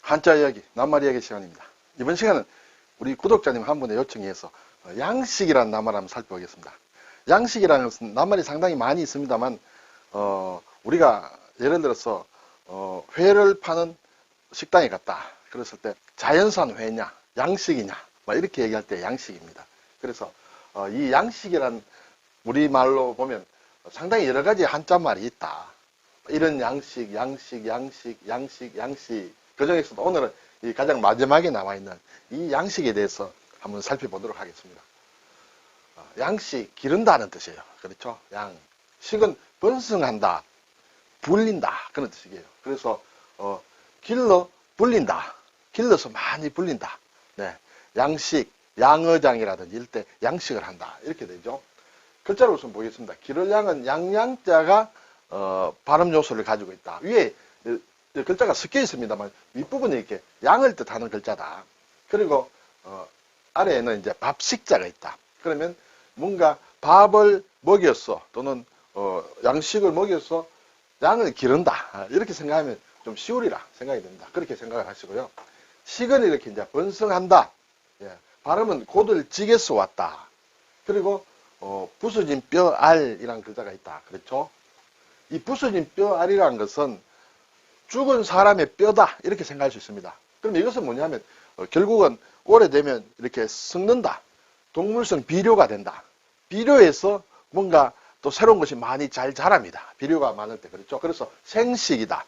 한자 이야기, 낱말 이야기 시간입니다. 이번 시간은 우리 구독자님 한 분의 요청에 의해서 양식이라는 낱말 한번 살펴보겠습니다. 양식이라는 것은 낱말이 상당히 많이 있습니다만 우리가 예를 들어서 회를 파는 식당에 갔다 그랬을 때 자연산 회냐 양식이냐 이렇게 얘기할 때 양식입니다. 그래서 이 양식이란 우리말로 보면 상당히 여러 가지 한자말이 있다. 이런 양식, 그 중에서도 오늘은 이 가장 마지막에 나와있는 이 양식에 대해서 한번 살펴보도록 하겠습니다. 양식, 기른다는 뜻이에요. 그렇죠? 양식은 번성한다, 불린다 그런 뜻이에요. 그래서 길러 불린다, 길러서 많이 불린다. 네, 양식, 양어장이라든지 이럴 때 양식을 한다 이렇게 되죠. 글자로 우선 보겠습니다. 기를 양은 양양자가 발음 요소를 가지고 있다. 위에 글자가 섞여 있습니다만 윗부분에 이렇게 양을 뜻하는 글자다. 그리고 아래에는 이제 밥식자가 있다. 그러면 뭔가 밥을 먹였어 또는 양식을 먹여서 양을 기른다 이렇게 생각하면 좀 쉬우리라 생각이 됩니다. 그렇게 생각을 하시고요. 식은 이렇게 이제 번성한다. 예, 발음은 고들직에서 왔다. 그리고 부서진 뼈알이라는 글자가 있다. 그렇죠? 이 부서진 뼈알이라는 것은 죽은 사람의 뼈다 이렇게 생각할 수 있습니다. 그럼 이것은 뭐냐면 결국은 오래되면 이렇게 썩는다. 동물성 비료가 된다. 비료에서 뭔가 또 새로운 것이 많이 잘 자랍니다. 비료가 많을 때 그렇죠. 그래서 생식이다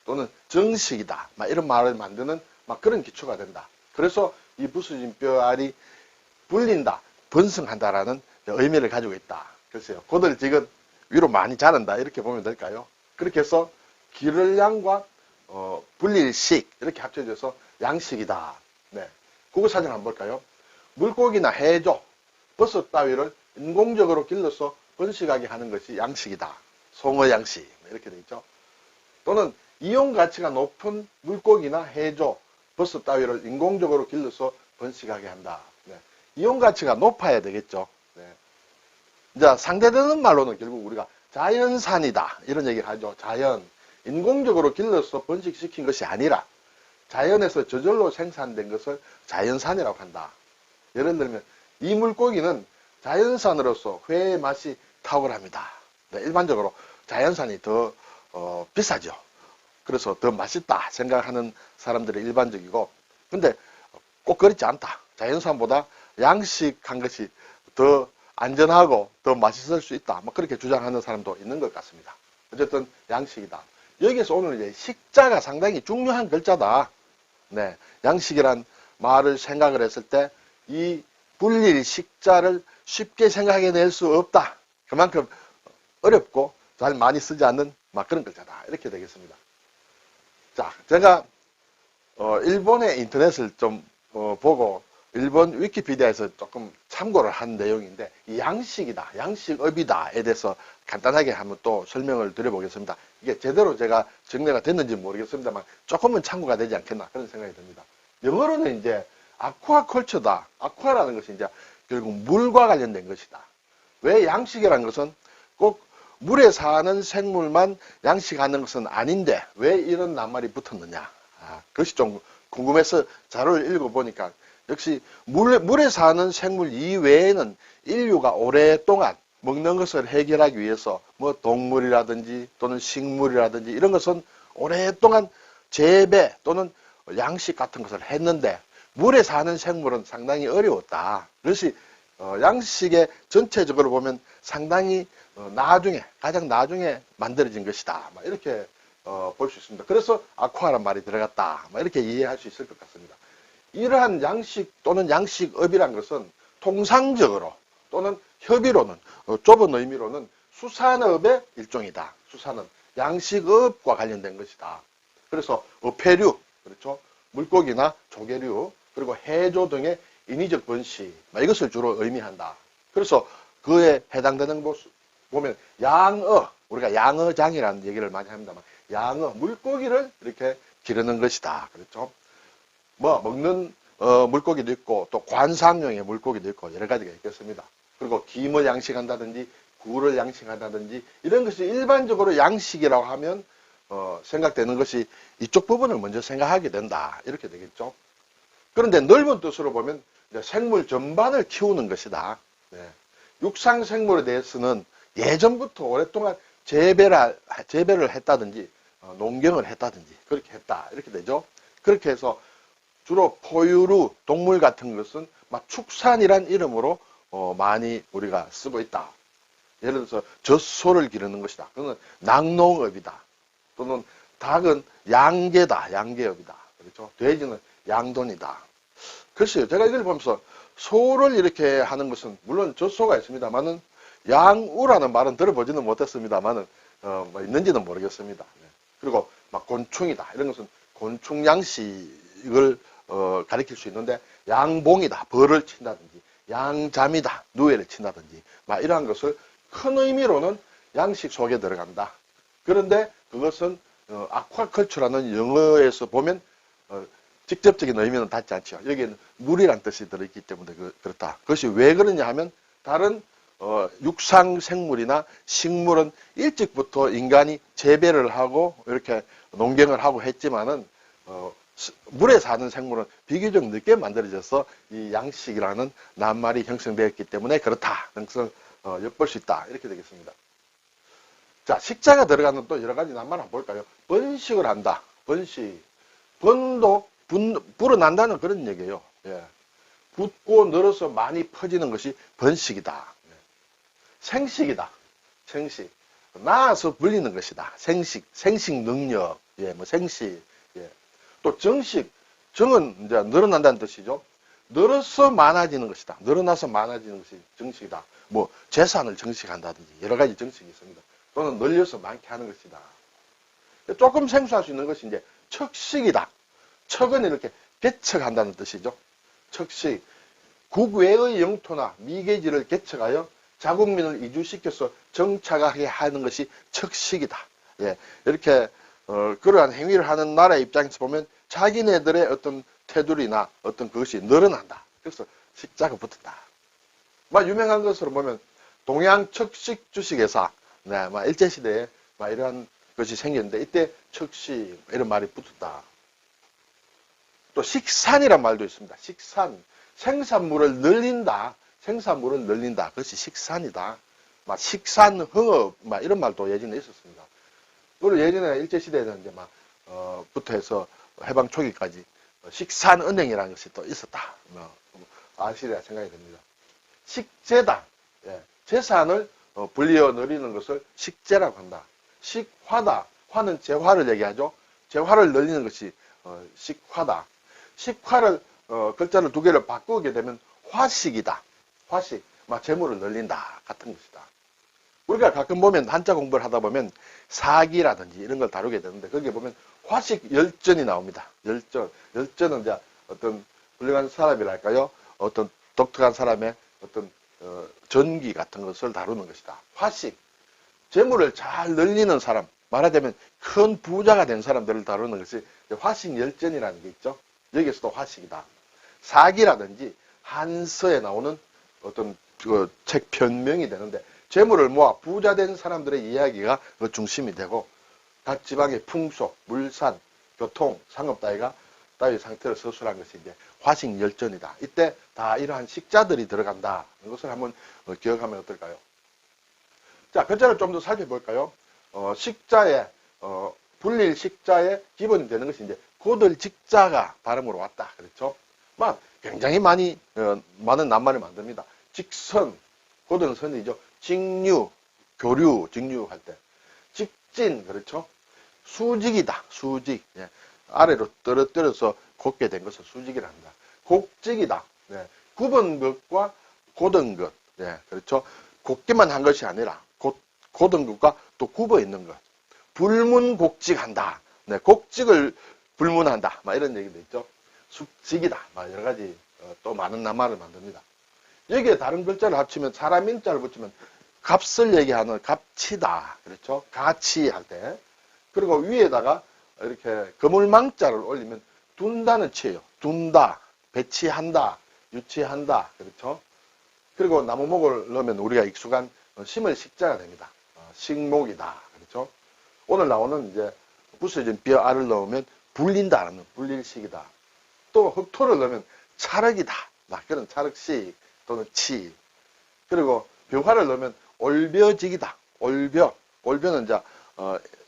또는 정식이다 이런 말을 만드는 그런 기초가 된다. 그래서 이 부서진 뼈알이 불린다, 번성한다라는 의미를 가지고 있다. 글쎄요. 고들직은 위로 많이 자란다 이렇게 보면 될까요? 그렇게 해서 기를 양과 불릴 식 이렇게 합쳐져서 양식이다. 네, 국어 사진 한번 볼까요? 물고기나 해조, 버섯 따위를 인공적으로 길러서 번식하게 하는 것이 양식이다. 송어 양식 이렇게 돼 있죠. 또는 이용 가치가 높은 물고기나 해조, 버섯 따위를 인공적으로 길러서 번식하게 한다. 네, 이용 가치가 높아야 되겠죠. 네. 이제 상대되는 말로는 결국 우리가 자연산이다 이런 얘기를 하죠. 자연, 인공적으로 길러서 번식시킨 것이 아니라 자연에서 저절로 생산된 것을 자연산이라고 한다. 예를 들면 이 물고기는 자연산으로서 회의 맛이 탁월합니다. 네, 일반적으로 자연산이 더 비싸죠. 그래서 더 맛있다 생각하는 사람들이 일반적이고, 근데 꼭 그렇지 않다. 자연산보다 양식한 것이 더 안전하고 더 맛있을 수 있다. 그렇게 주장하는 사람도 있는 것 같습니다. 어쨌든 양식이다. 여기에서 오늘 이제 식자가 상당히 중요한 글자다. 네, 양식이란 말을 생각을 했을 때 이 불릴 식자를 쉽게 생각해낼 수 없다. 그만큼 어렵고 잘 많이 쓰지 않는 그런 글자다. 이렇게 되겠습니다. 자, 제가 일본의 인터넷을 좀 보고 일본 위키피디아에서 조금 참고를 한 내용인데 이 양식이다, 양식업이다에 대해서 간단하게 한번 또 설명을 드려보겠습니다. 이게 제대로 제가 정리가 됐는지 모르겠습니다만 조금은 참고가 되지 않겠나 그런 생각이 듭니다. 영어로는 이제 아쿠아컬처다. 아쿠아라는 것이 이제 결국 물과 관련된 것이다. 왜 양식이라는 것은 꼭 물에 사는 생물만 양식하는 것은 아닌데 왜 이런 낱말이 붙었느냐. 그것이 좀 궁금해서 자료를 읽어보니까 역시 물에 사는 생물 이외에는 인류가 오랫동안 먹는 것을 해결하기 위해서 동물이라든지 또는 식물이라든지 이런 것은 오랫동안 재배 또는 양식 같은 것을 했는데 물에 사는 생물은 상당히 어려웠다. 그것이 양식의 전체적으로 보면 상당히 가장 나중에 만들어진 것이다. 이렇게 볼 수 있습니다. 그래서 아쿠아란 말이 들어갔다. 이렇게 이해할 수 있을 것 같습니다. 이러한 양식 또는 양식업이란 것은 통상적으로 또는 협의로는 좁은 의미로는 수산업의 일종이다. 수산업, 양식업과 관련된 것이다. 그래서 어패류, 그렇죠? 물고기나 조개류, 그리고 해조 등의 인위적 번식, 이것을 주로 의미한다. 그래서 그에 해당되는 곳 보면 양어, 우리가 양어장이라는 얘기를 많이 합니다만 양어, 물고기를 이렇게 기르는 것이다. 그렇죠? 먹는 물고기도 있고 또 관상용의 물고기도 있고 여러 가지가 있겠습니다. 그리고 김을 양식한다든지 굴을 양식한다든지 이런 것이 일반적으로 양식이라고 하면 생각되는 것이 이쪽 부분을 먼저 생각하게 된다. 이렇게 되겠죠. 그런데 넓은 뜻으로 보면 생물 전반을 키우는 것이다. 네. 육상 생물에 대해서는 예전부터 오랫동안 재배를 했다든지 농경을 했다든지 그렇게 했다. 이렇게 되죠. 그렇게 해서 주로 포유류 동물 같은 것은 막 축산이란 이름으로 많이 우리가 쓰고 있다. 예를 들어서 젖소를 기르는 것이다. 그거는 낙농업이다. 또는 닭은 양계다. 양계업이다. 그렇죠. 돼지는 양돈이다. 글쎄요. 제가 이걸 보면서 소를 이렇게 하는 것은 물론 젖소가 있습니다만은 양우라는 말은 들어보지는 못했습니다만은 뭐 있는지는 모르겠습니다. 그리고 막 곤충이다. 이런 것은 곤충 양식을 가리킬 수 있는데 양봉이다. 벌을 친다든지 양잠이다. 누에를 친다든지 막 이러한 것을 큰 의미로는 양식 속에 들어간다. 그런데 그것은 아쿠아컬처라는 영어에서 보면 직접적인 의미는 닿지 않죠. 여기에는 물이란 뜻이 들어있기 때문에 그렇다. 그것이 왜 그러냐 하면 다른 육상 생물이나 식물은 일찍부터 인간이 재배를 하고 이렇게 농경을 하고 했지만은 물에 사는 생물은 비교적 늦게 만들어져서 이 양식이라는 낱말이 형성되었기 때문에 그렇다. 그것을 엿볼 수 있다. 이렇게 되겠습니다. 자, 식자가 들어가는 또 여러 가지 낱말 한번 볼까요? 번식을 한다. 번식. 번도 불어난다는 그런 얘기예요. 예. 붓고 늘어서 많이 퍼지는 것이 번식이다. 예. 생식이다. 생식. 낳아서 불리는 것이다. 생식. 생식 능력. 예, 뭐 생식. 예. 또 정식. 정은 이제 늘어난다는 뜻이죠. 늘어서 많아지는 것이다. 늘어나서 많아지는 것이 정식이다. 뭐 재산을 정식한다든지 여러 가지 정식이 있습니다. 또는 늘려서 많게 하는 것이다. 조금 생소할 수 있는 것이 이제 척식이다. 척은 이렇게 개척한다는 뜻이죠. 척식. 국외의 영토나 미개지를 개척하여 자국민을 이주시켜서 정착하게 하는 것이 척식이다. 예, 이렇게 그러한 행위를 하는 나라의 입장에서 보면 자기네들의 어떤 테두리나 어떤 그것이 늘어난다. 그래서 식자가 붙었다. 막 유명한 것으로 보면 동양 척식 주식회사, 네, 막 일제시대에 막 이러한 것이 생겼는데 이때 척식 이런 말이 붙었다. 또 식산이란 말도 있습니다. 식산. 생산물을 늘린다. 생산물을 늘린다. 그것이 식산이다. 막 식산흥업, 막 이런 말도 예전에 있었습니다. 그리고 예전에 일제시대에는 이제 막, 부터 해서 해방 초기까지 식산은행이라는 것이 또 있었다. 아시리라 생각이 듭니다. 식재다. 예. 재산을 불리어 늘리는 것을 식재라고 한다. 식화다. 화는 재화를 얘기하죠. 재화를 늘리는 것이 식화다. 식화를 글자를 두 개를 바꾸게 되면 화식이다. 화식, 막 재물을 늘린다 같은 것이다. 우리가 가끔 보면 한자 공부를 하다 보면 사기라든지 이런 걸 다루게 되는데 거기에 보면 화식 열전이 나옵니다. 열전. 열전은 이제 어떤 훌륭한 사람이랄까요? 어떤 독특한 사람의 어떤 전기 같은 것을 다루는 것이다. 화식. 재물을 잘 늘리는 사람. 말하자면 큰 부자가 된 사람들을 다루는 것이 화식 열전이라는 게 있죠. 여기에서도 화식이다. 사기라든지 한서에 나오는 어떤 그 책 편명이 되는데 재물을 모아 부자 된 사람들의 이야기가 그 중심이 되고 각 지방의 풍속, 물산, 교통, 상업 따위 상태를 서술한 것이 이제 화식 열전이다. 이때 다 이러한 식자들이 들어간다. 이것을 한번 기억하면 어떨까요? 자, 글자를 좀 더 살펴볼까요? 식자의 불릴 식자의 기본이 되는 것이 이제 고들 직자가 발음으로 왔다. 그렇죠? 막 굉장히 많은 낱말을 만듭니다. 직선, 고들은 선이죠. 직류, 교류, 직류할 때. 직진, 그렇죠? 수직이다. 수직. 예. 아래로 떨어뜨려서 곱게 된 것을 수직이라 합니다. 곡직이다. 예. 굽은 것과 곧은 것. 예. 그렇죠? 곱게만 한 것이 아니라 곧은 것과 또 굽어 있는 것. 불문곡직한다. 네. 곡직을 불문한다. 막 이런 얘기도 있죠. 숙직이다. 막 여러 가지 또 많은 낱말을 만듭니다. 여기에 다른 글자를 합치면 사람 인자를 붙이면 값을 얘기하는 값치다. 그렇죠? 가치 할 때. 그리고 위에다가 이렇게 거물망자를 올리면 둔다는 치예요. 둔다, 배치한다, 유치한다. 그렇죠? 그리고 나무목을 넣으면 우리가 익숙한 심을 식자가 됩니다. 식목이다. 그렇죠? 오늘 나오는 이제 부서진 벼 알을 넣으면 불린다는 불릴식이다. 또 흑토를 넣으면 찰흙이다. 그런 찰흙식 또는 치. 그리고 벼화를 넣으면 올벼지기다. 올벼는 이제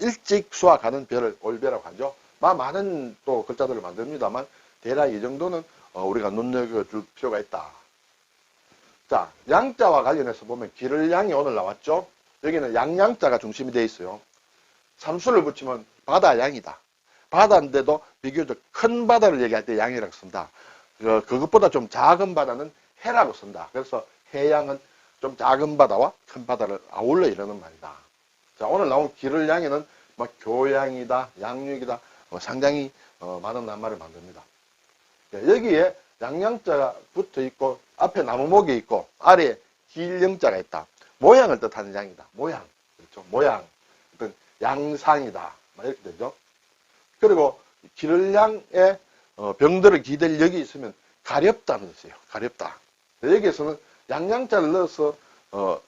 일찍 수확하는 벼를 올벼라고 하죠. 많은 또 글자들을 만듭니다만 대략 이 정도는 우리가 눈여겨줄 필요가 있다. 자, 양자와 관련해서 보면 기를양이 오늘 나왔죠. 여기는 양양자가 중심이 되어 있어요. 삼수를 붙이면 바다양이다. 바다인데도 비교적 큰 바다를 얘기할 때 양이라고 쓴다. 그것보다 좀 작은 바다는 해라고 쓴다. 그래서 해양은 좀 작은 바다와 큰 바다를 아울러 이르는 말이다. 자, 오늘 나온 기를양에는 교양이다, 양육이다, 상당히 많은 낱말을 만듭니다. 여기에 양양자가 붙어 있고 앞에 나무목이 있고 아래에 길영자가 있다. 모양을 뜻하는 양이다. 모양. 그렇죠? 모양. 어떤 양상이다. 이렇게 되죠. 그리고 기를양에 병들을 기댈 역이 있으면 가렵다는 뜻이에요. 가렵다. 여기에서는 양양자를 넣어서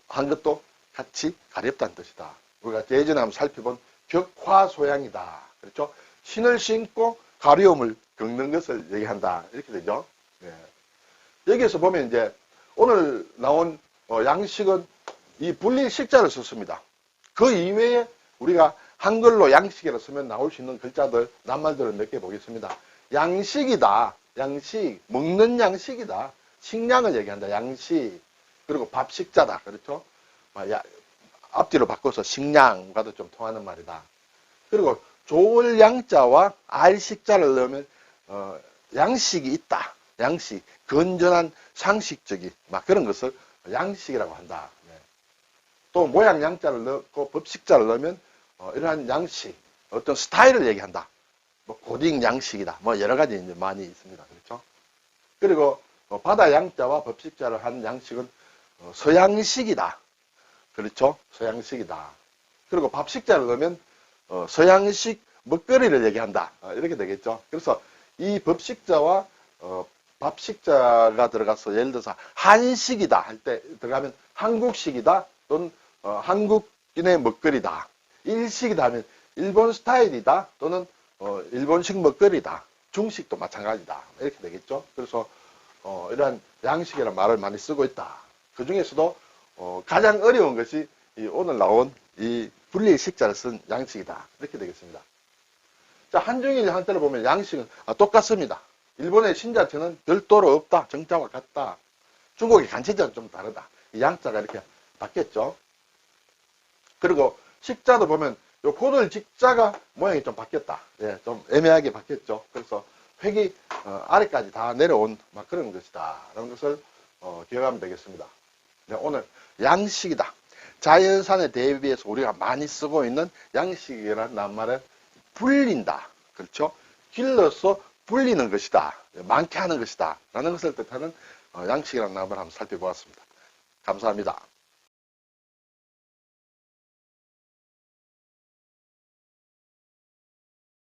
한 것도 같이 가렵다는 뜻이다. 우리가 예전에 한번 살펴본 벽화소양이다. 그렇죠? 신을 신고 가려움을 겪는 것을 얘기한다. 이렇게 되죠. 네. 여기에서 보면 이제 오늘 나온 양식은 이 불릴 식자를 썼습니다. 그 이외에 우리가 한글로 양식이라 쓰면 나올 수 있는 글자들, 낱말들을 몇 개 보겠습니다. 양식이다. 양식. 먹는 양식이다. 식량을 얘기한다. 양식. 그리고 밥식자다. 그렇죠? 앞뒤로 바꿔서 식량과도 좀 통하는 말이다. 그리고 좋을 양자와 알식자를 넣으면 양식이 있다. 양식. 건전한 상식적인 그런 것을 양식이라고 한다. 네. 또 모양 양자를 넣고 법식자를 넣으면 이러한 양식, 어떤 스타일을 얘기한다. 고딩 양식이다. 여러 가지 이제 많이 있습니다. 그렇죠? 그리고 바다 양자와 법식자를 한 양식은 서양식이다. 그렇죠? 서양식이다. 그리고 밥식자를 넣으면 서양식 먹거리를 얘기한다. 이렇게 되겠죠. 그래서 이 법식자와 밥식자가 들어가서 예를 들어서 한식이다 할 때 들어가면 한국식이다 또는 한국인의 먹거리다. 일식이다 하면 일본 스타일이다 또는 일본식 먹거리다. 중식도 마찬가지다. 이렇게 되겠죠. 그래서 이러한 양식이라는 말을 많이 쓰고 있다. 그 중에서도 가장 어려운 것이 오늘 나온 이 불릴 식자를 쓴 양식이다. 이렇게 되겠습니다. 자, 한중일 한자를 보면 양식은 똑같습니다. 일본의 신자체는 별도로 없다. 정자와 같다. 중국의 간체자는 좀 다르다. 이 양자가 이렇게 바뀌었죠. 그리고 식자도 보면 요 고들 직자가 모양이 좀 바뀌었다. 예, 좀 애매하게 바뀌었죠. 그래서 획이 아래까지 다 내려온 그런 것이다. 라는 것을 기억하면 되겠습니다. 네, 오늘 양식이다. 자연산에 대비해서 우리가 많이 쓰고 있는 양식이라는 낱말을 불린다. 그렇죠? 길러서 불리는 것이다. 많게 하는 것이다. 라는 것을 뜻하는 양식이라는 낱말을 한번 살펴보았습니다. 감사합니다.